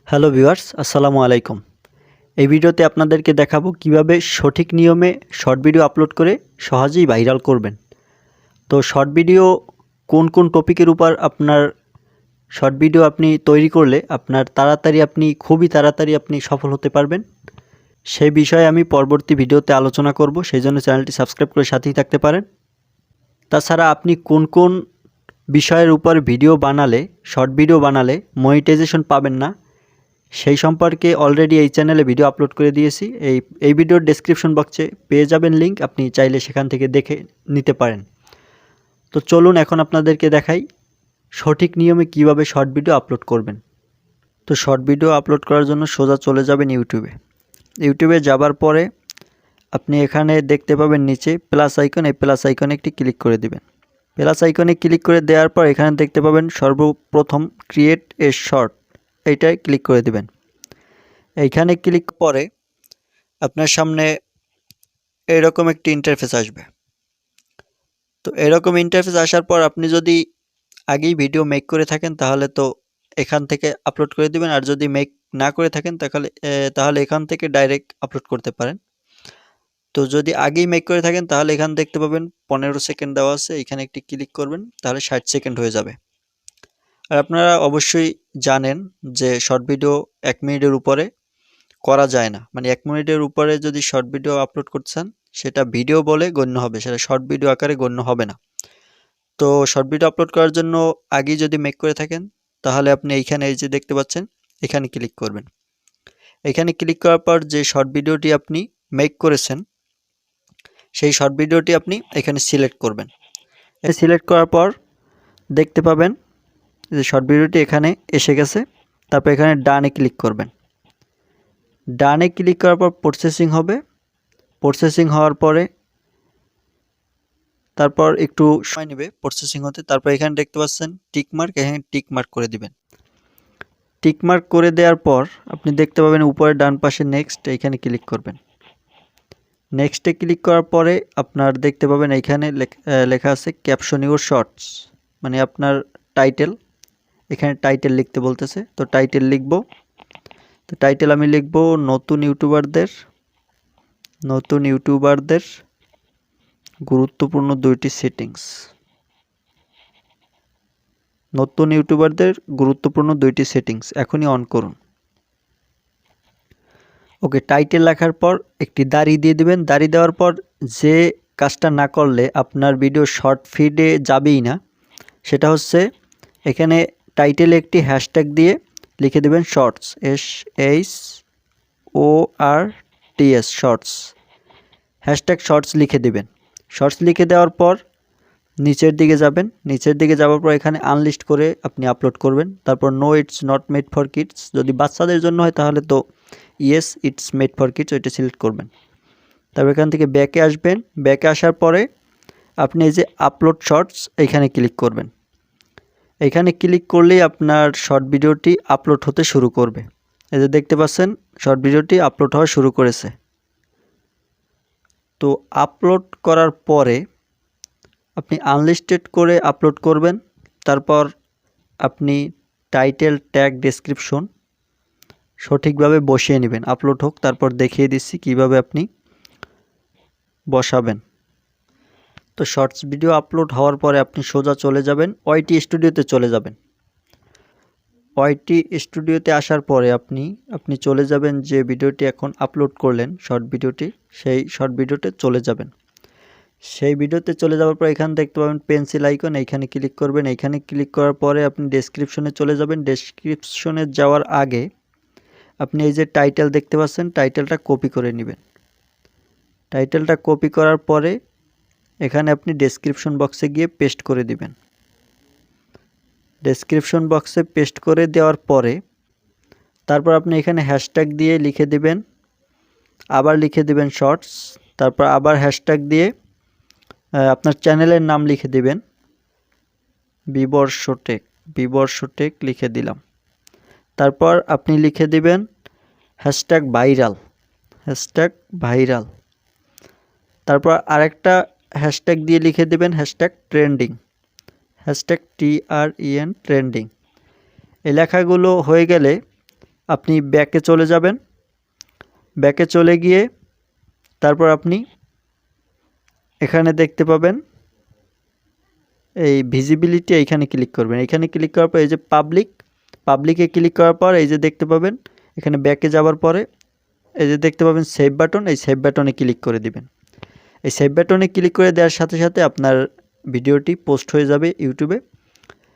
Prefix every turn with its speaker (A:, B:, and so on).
A: Hello viewers, আসসালামু আলাইকুম। এই ভিডিওতে আপনাদেরকে দেখাবো কিভাবে সঠিক নিয়মে শর্ট ভিডিও আপলোড করে সহজেই ভাইরাল করবেন। তো শর্ট ভিডিও কোন কোন টপিকের উপর আপনার শর্ট ভিডিও আপনি তৈরি করলে খুবই তাড়াতাড়ি আপনি সফল হতে পারবেন, সেই বিষয়ে আমি পরবর্তী ভিডিওতে আলোচনা করব। সেই জন্য চ্যানেলটি সাবস্ক্রাইব করে সাথেই থাকতে পারেন। তাছাড়া আপনি কোন কোন বিষয়ের উপর শর্ট ভিডিও বানালে মনিটাইজেশন পাবেন না, সেই সম্পর্কে অলরেডি এই চ্যানেলে ভিডিও আপলোড করে দিয়েছি। এই ভিডিওর ডেসক্রিপশন বক্সে পেয়ে যাবেন লিঙ্ক, আপনি চাইলে সেখান থেকে দেখে নিতে পারেন। তো চলুন এখন আপনাদেরকে দেখাই সঠিক নিয়মে কিভাবে শর্ট ভিডিও আপলোড করবেন। তো শর্ট ভিডিও আপলোড করার জন্য সোজা চলে যাবেন ইউটিউবে যাবার পরে আপনি এখানে দেখতে পাবেন নিচে প্লাস আইকন, এই প্লাস আইকনে একটি ক্লিক করে দিবেন। প্লাস আইকনে ক্লিক করে দেওয়ার পর এখানে দেখতে পাবেন সর্বপ্রথম ক্রিয়েট এ শর্ট, এইটায় ক্লিক করে দিবেন। এইখানে ক্লিক পরে আপনার সামনে এরকম একটি ইন্টারফেস আসবে। তো এরকম ইন্টারফেস আসার পর আপনি যদি আগেই ভিডিও মেক করে থাকেন তাহলে তো এখান থেকে আপলোড করে দিবেন, আর যদি মেক না করে থাকেন তাহলে এখান থেকে ডাইরেক্ট আপলোড করতে পারেন। তো যদি আগেই মেক করে থাকেন তাহলে এখানে দেখতে পাবেন 15 সেকেন্ড দেওয়া আছে, এখানে একটি ক্লিক করবেন, তাহলে 60 সেকেন্ড হয়ে যাবে। আর আপনারা অবশ্যই জানেন যে শর্ট ভিডিও 1 মিনিটের উপরে করা যায় না, মানে 1 মিনিটের উপরে যদি শর্ট ভিডিও আপলোড করছেন সেটা ভিডিও বলে গণ্য হবে, সেটা শর্ট ভিডিও আকারে গণ্য হবে না। তো শর্ট ভিডিও আপলোড করার জন্য আগেই যদি মেক করে থাকেন তাহলে আপনি এইখানে এই যে দেখতে পাচ্ছেন এখানে ক্লিক করবেন। এখানে ক্লিক করার পর যে শর্ট ভিডিওটি আপনি মেক করেছেন সেই শর্ট ভিডিওটি আপনি এখানে সিলেক্ট করবেন। সিলেক্ট করার পর দেখতে পাবেন যে শর্ট ভিডিওটি এখানে এসে গেছে। তারপর এখানে ডানে ক্লিক করবেন। ডানে ক্লিক করার পর প্রসেসিং হবে। প্রসেসিং হওয়ার পরে তারপর একটু সময় নেবে প্রসেসিং হতে। তারপর এখানে দেখতে পাচ্ছেন টিকমার্ক, এখানে টিকমার্ক করে দিবেন। টিকমার্ক করে দেওয়ার পর আপনি দেখতে পাবেন উপরে ডান পাশে নেক্সট, এখানে ক্লিক করবেন। নেক্সটে ক্লিক করার পরে আপনার দেখতে পাবেন এইখানে লেখা আছে ক্যাপশন ইউর শর্টস, মানে আপনার টাইটেল। এখানে টাইটেল লিখতে বলতেছে, তো টাইটেল লিখব। তো টাইটেল আমি লিখব নতুন ইউটিউবারদের গুরুত্বপূর্ণ 2টি সেটিংস। নতুন ইউটিউবারদের গুরুত্বপূর্ণ 2টি সেটিংস এখনই অন করুন। ওকে, টাইটেল লেখার পর একটি দাড়ি দিয়ে দিবেন। দাড়ি দেওয়ার পর যে কাজটা না করলে আপনার ভিডিও শর্ট ফিডে যাবেই না, সেটা হচ্ছে এখানে টাইটেলে একটি হ্যাশট্যাগ দিয়ে লিখে দেবেন shorts, SHORTS, shorts, hashtag shorts লিখে দেবেন। শর্টস লিখে দেওয়ার পর নিচের দিকে যাবেন। নিচের দিকে যাওয়ার পর এখানে আনলিস্ট করে আপনি আপলোড করবেন। তারপর no it's not made for kids, যদি বাচ্চাদের জন্য হয় তাহলে তো yes it's made for kids, ওইটা সিলেক্ট করবেন। তারপর এখান থেকে ব্যাকে আসবেন। ব্যাকে আসার পরে আপনি এই যে আপলোড শর্টস এইখানে ক্লিক করবেন। এখানে ক্লিক করলেই আপনার শর্ট ভিডিওটি আপলোড হতে শুরু করবে। এই যে দেখতে পাচ্ছেন শর্ট ভিডিওটি আপলোড হওয়া শুরু করেছে। তো আপলোড করার পরে আপনি আনলিস্টেড করে আপলোড করবেন। তারপর আপনি টাইটেল, ট্যাগ, ডেসক্রিপশন সঠিকভাবে বসিয়ে নেবেন। আপলোড হোক, তারপর দেখিয়ে দিচ্ছি কিভাবে আপনি বসাবেন। তো শর্টস ভিডিও আপলোড হওয়ার পরে আপনি সোজা চলে যাবেন ওয়াইটি স্টুডিওতে চলে যাবেন। ওয়াইটি স্টুডিওতে আসার পরে আপনি চলে যাবেন যে ভিডিওটি এখন আপলোড করলেন শর্ট ভিডিওটি, সেই শর্ট ভিডিওতে চলে যাবেন। সেই ভিডিওতে চলে যাওয়ার পর এখানে দেখতে পাবেন পেন্সিল আইকন, এইখানে ক্লিক করবেন। এইখানে ক্লিক করার পরে আপনি ডেসক্রিপশনে চলে যাবেন। ডেসক্রিপশনে যাওয়ার আগে আপনি এই যে টাইটেল দেখতে পাচ্ছেন, টাইটেলটা কপি করে নেবেন। টাইটেলটা কপি করার পরে এখানে আপনি ডেসক্রিপশন বক্সে গিয়ে পেস্ট করে দিবেন। ডেসক্রিপশন বক্সে পেস্ট করে দেওয়ার পরে তারপর আপনি এখানে হ্যাশট্যাগ দিয়ে লিখে দিবেন, আবার লিখে দিবেন শর্টস, তারপর আবার হ্যাশট্যাগ দিয়ে আপনার চ্যানেলের নাম লিখে দিবেন বিবর্ষটেক লিখে দিলাম। তারপর আপনি লিখে দিবেন হ্যাশট্যাগ ভাইরাল। তারপর আরেকটা হ্যাশট্যাগ দিয়ে লিখে দেবেন হ্যাশট্যাগ ট্রেন্ডিং, ট্রেন্ডিং। এই লেখাগুলো হয়ে গেলে আপনি ব্যাকে চলে যাবেন। ব্যাকে চলে গিয়ে তারপর আপনি এখানে দেখতে পাবেন এই ভিজিবিলিটি, এইখানে ক্লিক করবেন। এখানে ক্লিক করার পর এই যে পাবলিকে ক্লিক করার পর এই যে দেখতে পাবেন এখানে ব্যাকে যাওয়ার পরে এই যে দেখতে পাবেন সেভ বাটন, এই সেভ বাটনে ক্লিক করে দিবেন। এই সেভ বাটনে ক্লিক করে দেওয়ার সাথে সাথে আপনার ভিডিওটি পোস্ট হয়ে যাবে ইউটিউবে।